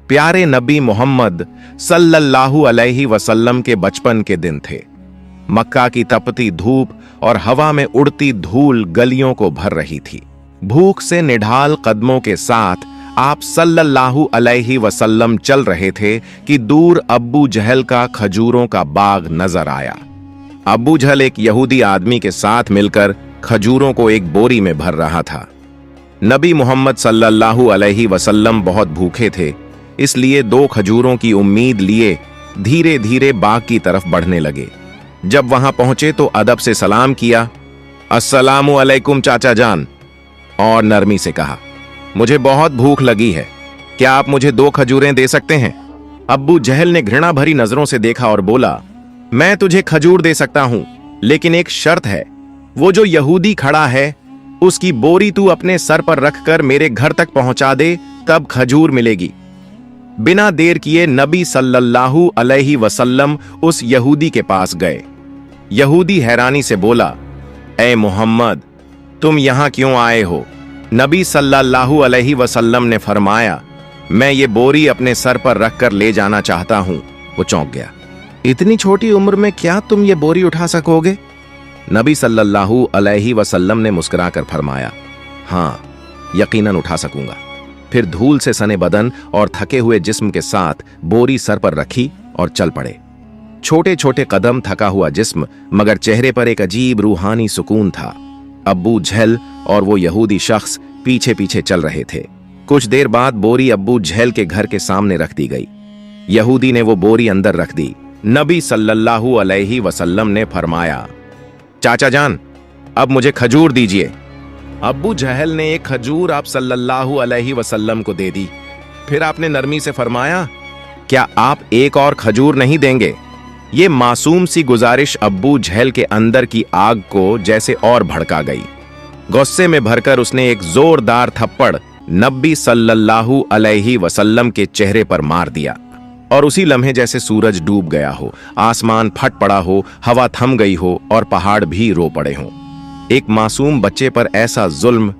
प्यारे नबी मोहम्मद सल्लल्लाहु अलैहि वसल्लम के बचपन के दिन थे। मक्का की तपती धूप और हवा में उड़ती धूल गलियों को भर रही थी। भूख से निढाल कदमों के साथ आप सल्लल्लाहु अलैहि वसल्लम चल रहे थे कि दूर अब्बू जहल का खजूरों का बाग नजर आया। अब्बू जहल एक यहूदी आदमी के साथ मिलकर खजूरों को एक बोरी में भर रहा था। नबी मोहम्मद सल्लल्लाहु अलैहि वसल्लम बहुत भूखे थे, इसलिए 2 खजूरों की उम्मीद लिए धीरे धीरे बाग की तरफ बढ़ने लगे। जब वहां पहुंचे तो अदब से सलाम किया, अस्सलामु अलैकुम चाचा जान, और नरमी से कहा, मुझे बहुत भूख लगी है, क्या आप मुझे 2 खजूरें दे सकते हैं? अब्बू जहल ने घृणा भरी नजरों से देखा और बोला, मैं तुझे खजूर दे सकता हूं, लेकिन एक शर्त है, वो जो यहूदी खड़ा है उसकी बोरी तू अपने सर पर रखकर मेरे घर तक पहुंचा दे, तब खजूर मिलेगी। बिना देर किए नबी सल्लल्लाहु अलैहि वसल्लम उस यहूदी के पास गए। यहूदी हैरानी से बोला, ए मोहम्मद, तुम यहां क्यों आए हो? नबी सल्लल्लाहु अलैहि वसल्लम ने फरमाया, मैं ये बोरी अपने सर पर रखकर ले जाना चाहता हूं। वो चौंक गया, इतनी छोटी उम्र में क्या तुम ये बोरी उठा सकोगे? नबी सल्लल्लाहु अलैहि वसल्लम ने मुस्कुराकर फरमाया, हाँ, यकीनन उठा सकूंगा। फिर धूल से सने बदन और थके हुए जिस्म के साथ बोरी सर पर रखी और चल पड़े। छोटे छोटे कदम, थका हुआ जिस्म, मगर चेहरे पर एक अजीब रूहानी सुकून था। अब्बू जहल और वो यहूदी शख्स पीछे पीछे चल रहे थे। कुछ देर बाद बोरी अब्बू जहल के घर के सामने रख दी गई। यहूदी ने वो बोरी अंदर रख दी। नबी सल्लल्लाहु अलैहि वसल्लम ने फरमाया, चाचा जान, अब मुझे खजूर दीजिए। अब्बू जहल ने एक खजूर आप सल्लल्लाहु अलैहि वसल्लम को दे दी। फिर आपने नरमी से फरमाया, क्या आप एक और खजूर नहीं देंगे? ये मासूम सी गुजारिश अब्बू जहल के अंदर की आग को जैसे और भड़का गई। गुस्से में भरकर उसने एक जोरदार थप्पड़ नबी सल्लल्लाहु अलैहि वसल्लम के चेहरे पर मार दिया, और उसी लम्हे जैसे सूरज डूब गया हो, आसमान फट पड़ा हो, हवा थम गई हो और पहाड़ भी रो पड़े हों। एक मासूम बच्चे पर ऐसा जुल्म।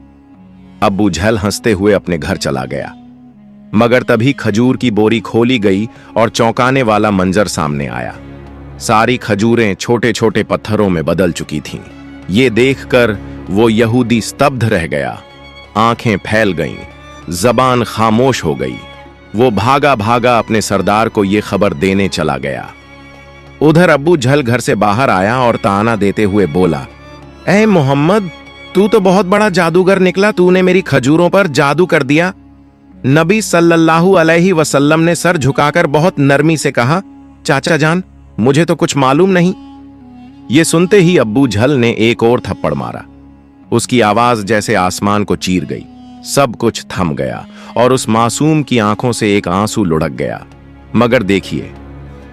अब्बू जहल हंसते हुए अपने घर चला गया। मगर तभी खजूर की बोरी खोली गई और चौंकाने वाला मंजर सामने आया। सारी खजूरें छोटे छोटे पत्थरों में बदल चुकी थीं। ये देखकर वो यहूदी स्तब्ध रह गया। आंखें फैल गईं, जबान खामोश हो गई। वो भागा भागा अपने सरदार को ये खबर देने चला गया। उधर अब्बू जहल घर से बाहर आया और ताना देते हुए बोला, ए मोहम्मद, तू तो बहुत बड़ा जादूगर निकला, तूने मेरी खजूरों पर जादू कर दिया। नबी सल्लल्लाहु अलैहि वसल्लम ने सर झुकाकर बहुत नरमी से कहा, चाचा जान, मुझे तो कुछ मालूम नहीं। ये सुनते ही अब्बू जहल ने एक और थप्पड़ मारा। उसकी आवाज जैसे आसमान को चीर गई। सब कुछ थम गया और उस मासूम की आंखों से एक आंसू लुढ़क गया। मगर देखिए,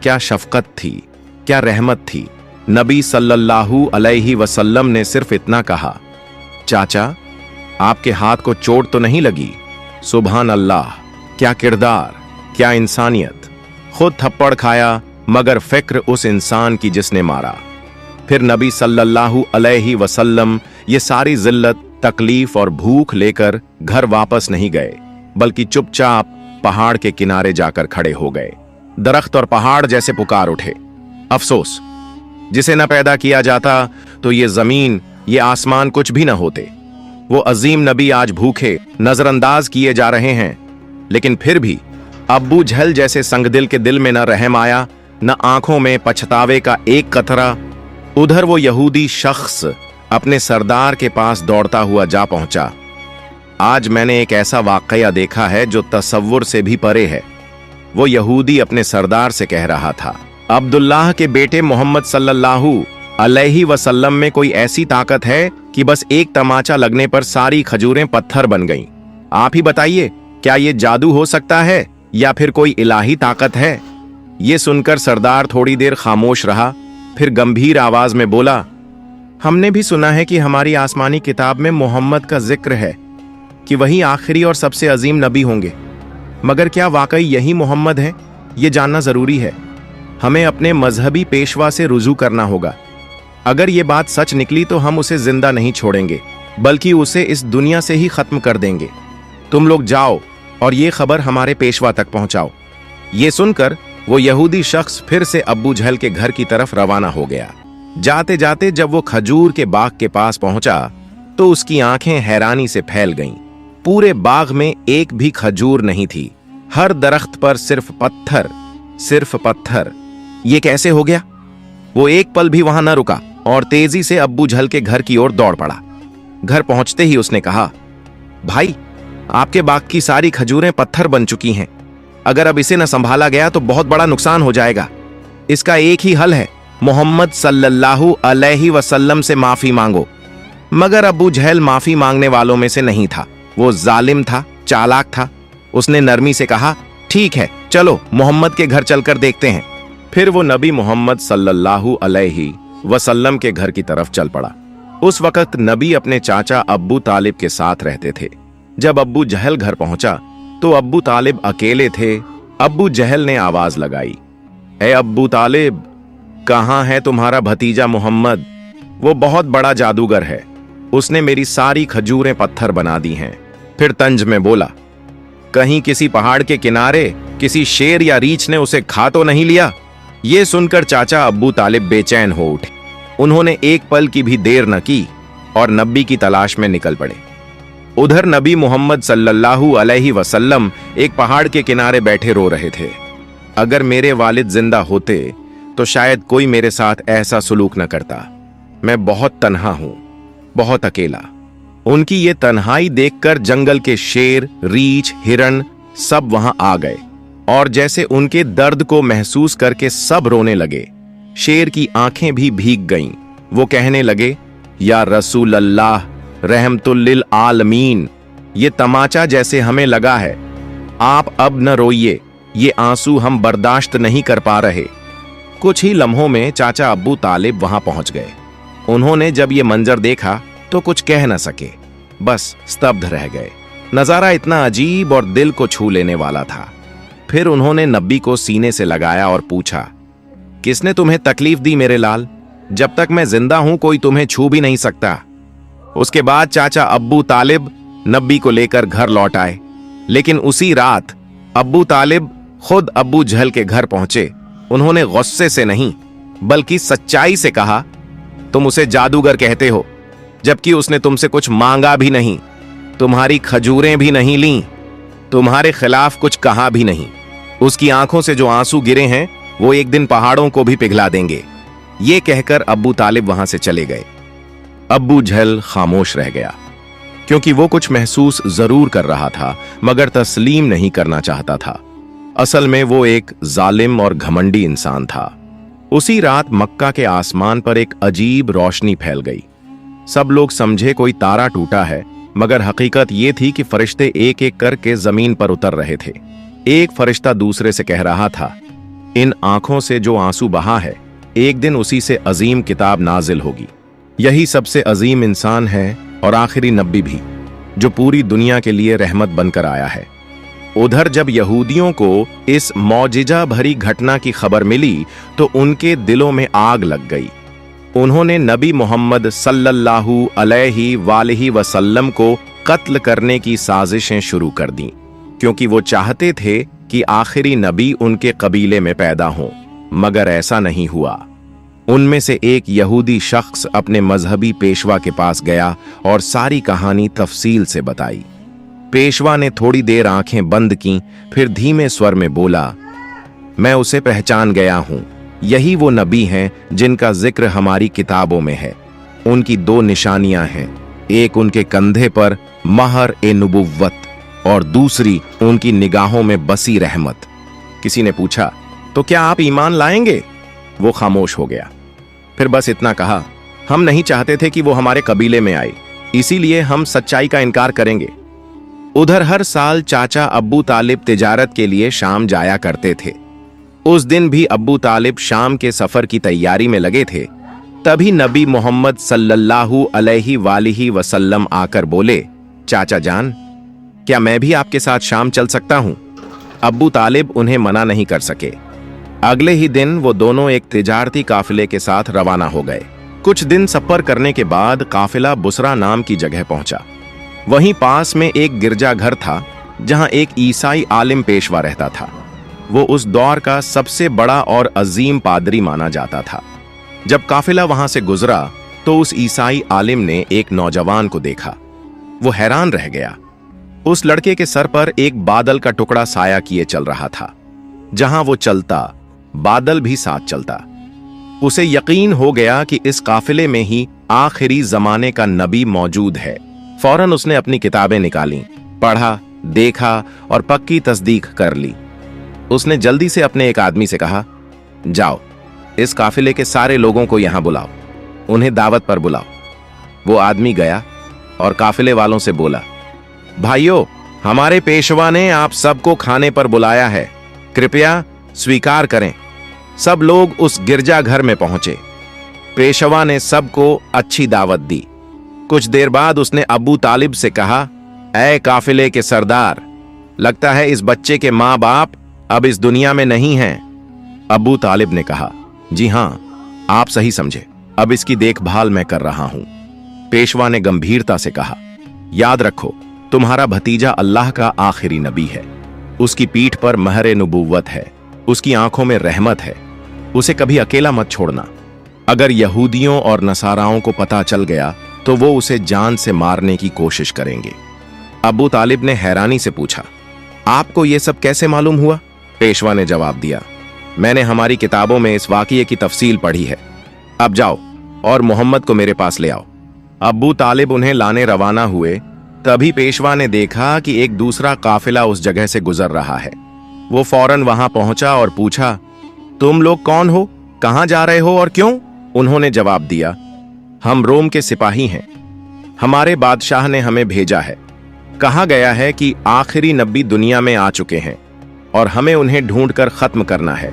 क्या शफकत थी, क्या रहमत थी। नबी सल्लल्लाहु अलैहि वसल्लम ने सिर्फ इतना कहा, चाचा, आपके हाथ को चोट तो नहीं लगी? सुभान अल्लाह, क्या किरदार, क्या इंसानियत। खुद थप्पड़ खाया, मगर फिक्र उस इंसान की जिसने मारा। फिर नबी सल्लल्लाहु अलैहि वसल्लम ये सारी जिल्लत, तकलीफ और भूख लेकर घर वापस नहीं गए, बल्कि चुपचाप पहाड़ के किनारे जाकर खड़े हो गए। दरख्त और पहाड़ जैसे पुकार उठे, अफसोस, जिसे न पैदा किया जाता तो ये जमीन, ये आसमान कुछ भी न होते। वो अजीम नबी आज भूखे, नजरअंदाज किए जा रहे हैं। लेकिन फिर भी अब्बू जहल जैसे संगदिल के दिल में न रहम आया, न आंखों में पछतावे का एक कतरा। उधर वो यहूदी शख्स अपने सरदार के पास दौड़ता हुआ जा पहुंचा। आज मैंने एक ऐसा वाकया देखा है जो तसव्वुर से भी परे है। वो यहूदी अपने सरदार से कह रहा था, अब्दुल्लाह के बेटे मोहम्मद सल्लल्लाहु अलैहि वसल्लम में कोई ऐसी ताकत है कि बस एक तमाचा लगने पर सारी खजूरें पत्थर बन गईं। आप ही बताइए, क्या ये जादू हो सकता है या फिर कोई इलाही ताकत है? ये सुनकर सरदार थोड़ी देर खामोश रहा, फिर गंभीर आवाज में बोला, हमने भी सुना है कि हमारी आसमानी किताब में मोहम्मद का जिक्र है कि वही आखिरी और सबसे अजीम नबी होंगे। मगर क्या वाकई यही मोहम्मद है? ये जानना जरूरी है। हमें अपने मजहबी पेशवा से रुजू करना होगा। अगर ये बात सच निकली तो हम उसे जिंदा नहीं छोड़ेंगे, बल्कि उसे इस दुनिया से ही खत्म कर देंगे। तुम लोग जाओ और ये खबर हमारे पेशवा तक पहुंचाओ। ये सुनकर वो यहूदी शख्स फिर से अब्बू जहल के घर की तरफ रवाना हो गया। जाते जाते जब वो खजूर के बाग के पास पहुंचा तो उसकी आंखें हैरानी से फैल गईं। पूरे बाग में एक भी खजूर नहीं थी। हर दरख्त पर सिर्फ पत्थर, सिर्फ पत्थर। ये कैसे हो गया? वो एक पल भी वहां न रुका और तेजी से अब्बू जहल के घर की ओर दौड़ पड़ा। घर पहुंचते ही उसने कहा, भाई, आपके बाग की सारी खजूरें पत्थर बन चुकी हैं। अगर अब इसे न संभाला गया तो बहुत बड़ा नुकसान हो जाएगा। इसका एक ही हल है, मोहम्मद सल्लल्लाहु अलैहि वसल्लम से माफी मांगो। मगर अब्बू जहल माफी मांगने वालों में से नहीं था। वो जालिम था, चालाक था। उसने नरमी से कहा, ठीक है, चलो मोहम्मद के घर चलकर देखते हैं। फिर वो नबी मोहम्मद सल्लल्लाहु अलैहि वसल्लम के घर की तरफ चल पड़ा। उस वक्त नबी अपने चाचा अब्बू तालिब के साथ रहते थे। जब अब्बू जहल घर पहुंचा तो अब्बू तालिब अकेले थे। अब्बू जहल ने आवाज लगाई, ए अब्बू तालिब, कहां है तुम्हारा भतीजा मोहम्मद? वो बहुत बड़ा जादूगर है। उसने मेरी सारी खजूरें पत्थर बना दी हैं। फिर तंज में बोला, कहीं किसी पहाड़ के किनारे किसी शेर या रीछ ने उसे खा तो नहीं लिया? ये सुनकर चाचा अब्बू तालिब बेचैन हो उठे। उन्होंने एक पल की भी देर न की और नबी की तलाश में निकल पड़े। उधर नबी मोहम्मद सल्लल्लाहु अलैहि वसल्लम एक पहाड़ के किनारे बैठे रो रहे थे। अगर मेरे वालिद जिंदा होते तो शायद कोई मेरे साथ ऐसा सुलूक न करता। मैं बहुत तन्हा हूं, बहुत अकेला। उनकी ये तन्हाई देखकर जंगल के शेर, रीछ, हिरण सब वहां आ गए और जैसे उनके दर्द को महसूस करके सब रोने लगे। शेर की आंखें भी भीग गईं। वो कहने लगे, या रसूल अल्लाह, रहमतुल लिल आलमीन, ये तमाचा जैसे हमें लगा है। आप अब न रोइए, ये आंसू हम बर्दाश्त नहीं कर पा रहे। कुछ ही लम्हों में चाचा अब्बू तालिब वहां पहुंच गए। उन्होंने जब ये मंजर देखा तो कुछ कह न सके, बस स्तब्ध रह गए। नजारा इतना अजीब और दिल को छू लेने वाला था। फिर उन्होंने नबी को सीने से लगाया और पूछा, किसने तुम्हें तकलीफ दी मेरे लाल? जब तक मैं जिंदा हूं कोई तुम्हें छू भी नहीं सकता। उसके बाद चाचा अब्बू तालिब नबी को लेकर घर लौट आए। लेकिन उसी रात अब्बू तालिब खुद अब्बू जहल के घर पहुंचे। उन्होंने गुस्से से नहीं बल्कि सच्चाई से कहा, तुम उसे जादूगर कहते हो, जबकि उसने तुमसे कुछ मांगा भी नहीं, तुम्हारी खजूरें भी नहीं लीं, तुम्हारे खिलाफ कुछ कहा भी नहीं। उसकी आंखों से जो आंसू गिरे हैं वो एक दिन पहाड़ों को भी पिघला देंगे। ये कहकर अब्बू तालिब वहां से चले गए। अब्बू जहल खामोश रह गया, क्योंकि वो कुछ महसूस जरूर कर रहा था मगर तस्लीम नहीं करना चाहता था। असल में वो एक जालिम और घमंडी इंसान था। उसी रात मक्का के आसमान पर एक अजीब रोशनी फैल गई। सब लोग समझे कोई तारा टूटा है, मगर हकीकत ये थी कि फरिश्ते एक एक करके जमीन पर उतर रहे थे। एक फरिश्ता दूसरे से कह रहा था, इन आंखों से जो आंसू बहा है, एक दिन उसी से अजीम किताब नाजिल होगी। यही सबसे अजीम इंसान है और आखिरी नबी भी, जो पूरी दुनिया के लिए रहमत बनकर आया है। उधर जब यहूदियों को इस मौजिजा भरी घटना की खबर मिली तो उनके दिलों में आग लग गई। उन्होंने नबी मोहम्मद सल्लल्लाहु अलैहि वसल्लम को कत्ल करने की साजिशें शुरू कर दी, क्योंकि वो चाहते थे कि आखिरी नबी उनके कबीले में पैदा हो, मगर ऐसा नहीं हुआ। उनमें से एक यहूदी शख्स अपने मजहबी पेशवा के पास गया और सारी कहानी तफसील से बताई। पेशवा ने थोड़ी देर आंखें बंद की, फिर धीमे स्वर में बोला, मैं उसे पहचान गया हूं। यही वो नबी हैं जिनका जिक्र हमारी किताबों में है। उनकी दो निशानियां हैं, एक उनके कंधे पर महर ए नबुव्वत और दूसरी उनकी निगाहों में बसी रहमत। किसी ने पूछा, तो क्या आप ईमान लाएंगे? वो खामोश हो गया। फिर बस इतना कहा, हम नहीं चाहते थे कि वो हमारे कबीले में आए, इसीलिए हम सच्चाई का इनकार करेंगे। उधर हर साल चाचा अब्बू तालिब तिजारत के लिए शाम जाया करते थे। उस दिन भी अब्बू तालिब शाम के सफर की तैयारी में लगे थे। तभी नबी मोहम्मद सल्लल्लाहु अलैहि वसल्लम आकर बोले, चाचा जान, क्या मैं भी आपके साथ शाम चल सकता हूं? अब्बू तालिब उन्हें मना नहीं कर सके। अगले ही दिन वो दोनों एक तिजारती काफिले के साथ रवाना हो गए। कुछ दिन सफर करने के बाद काफिला बुसरा नाम की जगह पहुंचा। वहीं पास में एक गिरजाघर था जहां एक ईसाई आलिम पेशवा रहता था। वो उस दौर का सबसे बड़ा और अजीम पादरी माना जाता था। जब काफिला वहां से गुजरा तो उस ईसाई आलिम ने एक नौजवान को देखा। वो हैरान रह गया। उस लड़के के सर पर एक बादल का टुकड़ा साया किए चल रहा था। जहां वो चलता, बादल भी साथ चलता। उसे यकीन हो गया कि इस काफिले में ही आखिरी जमाने का नबी मौजूद है। फौरन उसने अपनी किताबें निकाली, पढ़ा, देखा और पक्की तस्दीक कर ली। उसने जल्दी से अपने एक आदमी से कहा, जाओ इस काफिले के सारे लोगों को यहां बुलाओ, उन्हें दावत पर बुलाओ। वो आदमी गया और काफिले वालों से बोला, भाइयों, हमारे पेशवा ने आप सबको खाने पर बुलाया है, कृपया स्वीकार करें। सब लोग उस गिरजाघर में पहुंचे। पेशवा ने सबको अच्छी दावत दी। कुछ देर बाद उसने अबू तालिब से कहा, ऐ काफिले के सरदार, लगता है इस बच्चे के माँ बाप अब इस दुनिया में नहीं हैं। अबू तालिब ने कहा, जी हां, आप सही समझे, अब इसकी देखभाल मैं कर रहा हूं। पेशवा ने गंभीरता से कहा, याद रखो, तुम्हारा भतीजा अल्लाह का आखिरी नबी है। उसकी पीठ पर महर नबूवत है, उसकी आंखों में रहमत है। उसे कभी अकेला मत छोड़ना। अगर यहूदियों और नसाराओं को पता चल गया तो वो उसे जान से मारने की कोशिश करेंगे। अबू तालिब ने हैरानी से पूछा, आपको यह सब कैसे मालूम हुआ? पेशवा ने जवाब दिया, मैंने हमारी किताबों में इस वाकये की तफसील पढ़ी है। अब जाओ और मोहम्मद को मेरे पास ले आओ। अबू तालिब उन्हें लाने रवाना हुए। तभी पेशवा ने देखा कि एक दूसरा काफिला उस जगह से गुजर रहा है। वो फौरन वहां पहुंचा और पूछा, तुम लोग कौन हो, कहां जा रहे हो और क्यों? उन्होंने जवाब दिया, हम रोम के सिपाही हैं। हमारे बादशाह ने हमें भेजा है। कहा गया है कि आखिरी नबी दुनिया में आ चुके हैं और हमें उन्हें ढूंढकर खत्म करना है।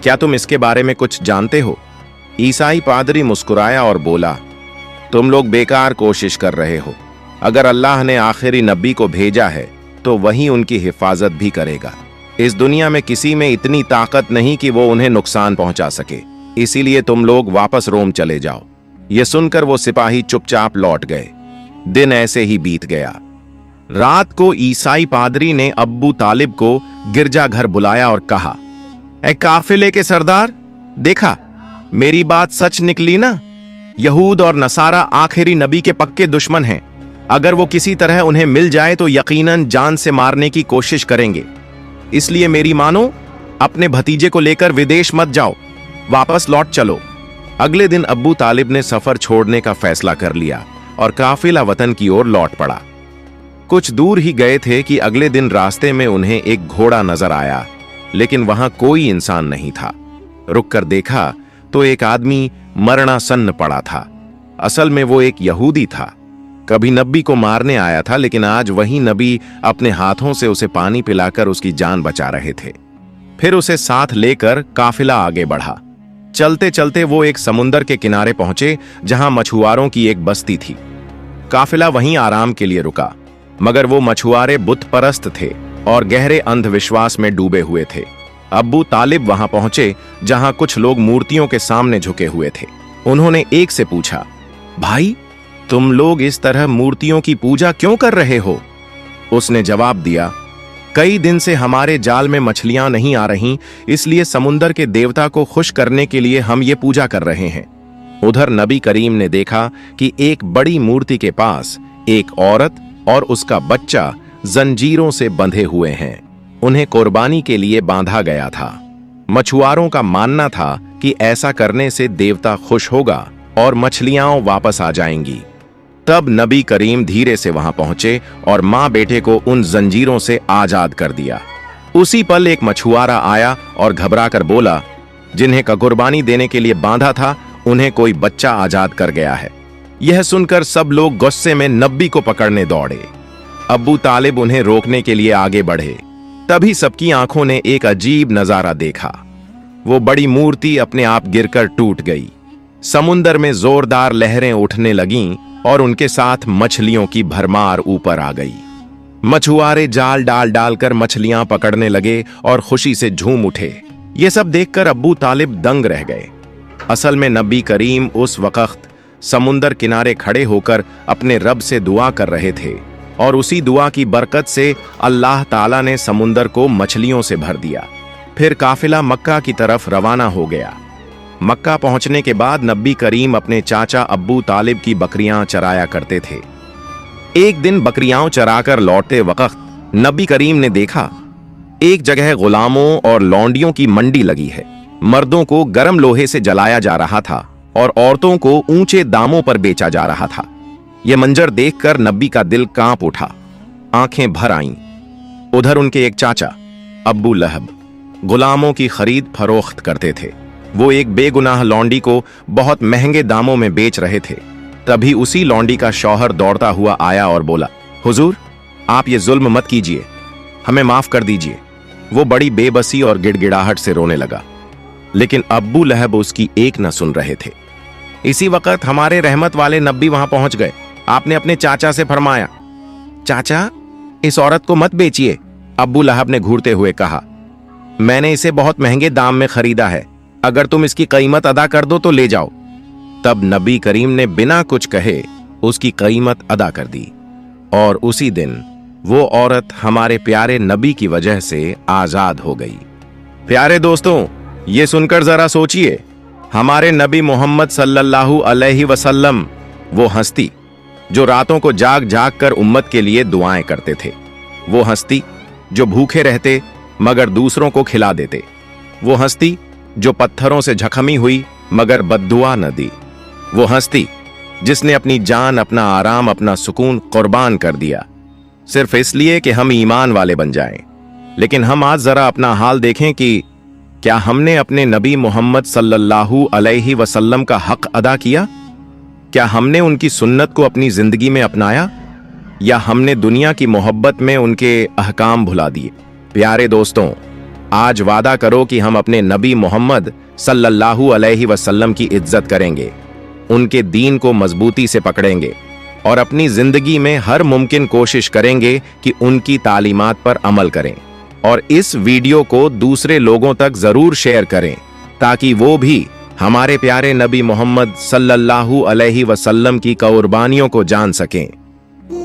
क्या तुम इसके बारे में कुछ जानते हो? ईसाई पादरी मुस्कुराया और बोला, तुम लोग बेकार कोशिश कर रहे हो। अगर अल्लाह ने आखिरी नबी को भेजा है तो वही उनकी हिफाजत भी करेगा। इस दुनिया में किसी में इतनी ताकत नहीं कि वो उन्हें नुकसान पहुंचा सके, इसीलिए तुम लोग वापस रोम चले जाओ। ये सुनकर वो सिपाही चुपचाप लौट गए। दिन ऐसे ही बीत गया। रात को ईसाई पादरी ने अब्बू तालिब को गिरजाघर बुलाया और कहा, ऐ काफिले के सरदार, देखा मेरी बात सच निकली ना? यहूद और नसारा आखिरी नबी के पक्के दुश्मन हैं। अगर वो किसी तरह उन्हें मिल जाए तो यकीनन जान से मारने की कोशिश करेंगे। इसलिए मेरी मानो, अपने भतीजे को लेकर विदेश मत जाओ, वापस लौट चलो। अगले दिन अब्बू तालिब ने सफर छोड़ने का फैसला कर लिया और काफिला वतन की ओर लौट पड़ा। कुछ दूर ही गए थे कि अगले दिन रास्ते में उन्हें एक घोड़ा नजर आया, लेकिन वहां कोई इंसान नहीं था। रुककर देखा तो एक आदमी मरणासन्न पड़ा था। असल में वो एक यहूदी था। कभी नबी को मारने आया था, लेकिन आज वही नबी अपने हाथों से उसे पानी पिलाकर उसकी जान बचा रहे थे। फिर उसे साथ लेकर काफिला आगे बढ़ा। चलते चलते वो एक समुंदर के किनारे पहुंचे जहां मछुआरों की एक बस्ती थी। काफिला वहीं आराम के लिए रुका, मगर वो मछुआरे बुत परस्त थे और गहरे अंधविश्वास में डूबे हुए थे। अब्बू तालिब वहां पहुंचे जहां कुछ लोग मूर्तियों के सामने झुके हुए थे। उन्होंने एक से पूछा, भाई, तुम लोग इस तरह मूर्तियों की पूजा क्यों कर रहे हो? उसने जवाब दिया, कई दिन से हमारे जाल में मछलियां नहीं आ रहीं, इसलिए समुंदर के देवता को खुश करने के लिए हम ये पूजा कर रहे हैं। उधर नबी करीम ने देखा कि एक बड़ी मूर्ति के पास एक औरत और उसका बच्चा जंजीरों से बंधे हुए हैं। उन्हें कुर्बानी के लिए बांधा गया था। मछुआरों का मानना था कि ऐसा करने से देवता खुश होगा और मछलियां वापस आ जाएंगी। तब नबी करीम धीरे से वहां पहुंचे और मां बेटे को उन जंजीरों से आजाद कर दिया। उसी पल एक मछुआरा आया और घबराकर बोला, जिन्हें कुर्बानी देने के लिए बांधा था, उन्हें कोई बच्चा आजाद कर गया है। यह सुनकर सब लोग गुस्से में नबी को पकड़ने दौड़े। अब्बू तालिब उन्हें रोकने के लिए आगे बढ़े। तभी सबकी आंखों ने एक अजीब नजारा देखा। वो बड़ी मूर्ति अपने आप गिरकर टूट गई। समुंदर में जोरदार लहरें उठने लगीं और उनके साथ मछलियों की भरमार ऊपर आ गई। मछुआरे जाल डाल डालकर मछलियां पकड़ने लगे और खुशी से झूम उठे। ये सब देखकर अब्बू तालिब दंग रह गए। असल में नबी करीम उस वक्त समुंदर किनारे खड़े होकर अपने रब से दुआ कर रहे थे और उसी दुआ की बरकत से अल्लाह ताला ने समुंदर को मछलियों से भर दिया। फिर काफिला मक्का की तरफ रवाना हो गया। मक्का पहुंचने के बाद नबी करीम अपने चाचा अब्बू तालिब की बकरियां चराया करते थे। एक दिन बकरियां चराकर लौटते वक्त नबी करीम ने देखा एक जगह गुलामों और लौंडियों की मंडी लगी है। मर्दों को गर्म लोहे से जलाया जा रहा था और औरतों को ऊंचे दामों पर बेचा जा रहा था। यह मंजर देखकर नबी का दिल कांप उठा, आंखें भर आईं। उधर उनके एक चाचा अब्बू लहब गुलामों की खरीद फरोख्त करते थे। वो एक बेगुनाह लौंडी को बहुत महंगे दामों में बेच रहे थे। तभी उसी लौंडी का शौहर दौड़ता हुआ आया और बोला, हुजूर, आप ये जुल्म मत कीजिए, हमें माफ कर दीजिए। वो बड़ी बेबसी और गिड़गिड़ाहट से रोने लगा, लेकिन अब्बू लहब उसकी एक न सुन रहे थे। इसी वक्त हमारे रहमत वाले नबी वहां पहुंच गए। आपने अपने चाचा से फरमाया, चाचा, इस औरत को मत बेचिए। अब्बू लहब ने घूरते हुए कहा, मैंने इसे बहुत महंगे दाम में खरीदा है, अगर तुम इसकी कीमत अदा कर दो तो ले जाओ। तब नबी करीम ने बिना कुछ कहे उसकी कीमत अदा कर दी और उसी दिन वो औरत हमारे प्यारे नबी की वजह से आजाद हो गई। प्यारे दोस्तों, ये सुनकर जरा सोचिए, हमारे नबी मोहम्मद सल्लल्लाहु अलैहि वसल्लम वो हस्ती जो रातों को जाग जाग कर उम्मत के लिए दुआएं करते थे, वो हस्ती जो भूखे रहते मगर दूसरों को खिला देते, वो हस्ती जो पत्थरों से झखमी हुई मगर बद्दुआ न दी, वो हस्ती जिसने अपनी जान, अपना आराम, अपना सुकून कुर्बान कर दिया सिर्फ इसलिए कि हम ईमान वाले बन जाएं। लेकिन हम आज जरा अपना हाल देखें कि क्या हमने अपने नबी मोहम्मद सल्लल्लाहु अलैहि वसल्लम का हक अदा किया? क्या हमने उनकी सुन्नत को अपनी जिंदगी में अपनाया या हमने दुनिया की मोहब्बत में उनके अहकाम भुला दिए? प्यारे दोस्तों, आज वादा करो कि हम अपने नबी मोहम्मद सल्लल्लाहु अलैहि वसल्लम की इज्जत करेंगे, उनके दीन को मजबूती से पकड़ेंगे और अपनी जिंदगी में हर मुमकिन कोशिश करेंगे कि उनकी तालीमात पर अमल करें। और इस वीडियो को दूसरे लोगों तक जरूर शेयर करें ताकि वो भी हमारे प्यारे नबी मोहम्मद सल्लल्लाहु अलैहि वसल्लम की कुर्बानियों को जान सकें।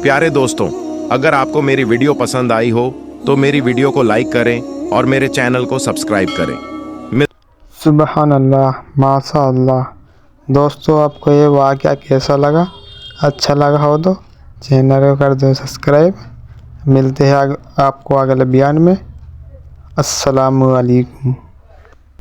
प्यारे दोस्तों, अगर आपको मेरी वीडियो पसंद आई हो तो मेरी वीडियो को लाइक करें और मेरे चैनल को सब्सक्राइब करें। सुबहान अल्लाह, माशा अल्लाह। दोस्तों, आपको ये वाक़या कैसा लगा? अच्छा लगा हो तो चैनल को कर दो सब्सक्राइब। मिलते हैं आपको अगले बयान में। अस्सलामु अलैकुम।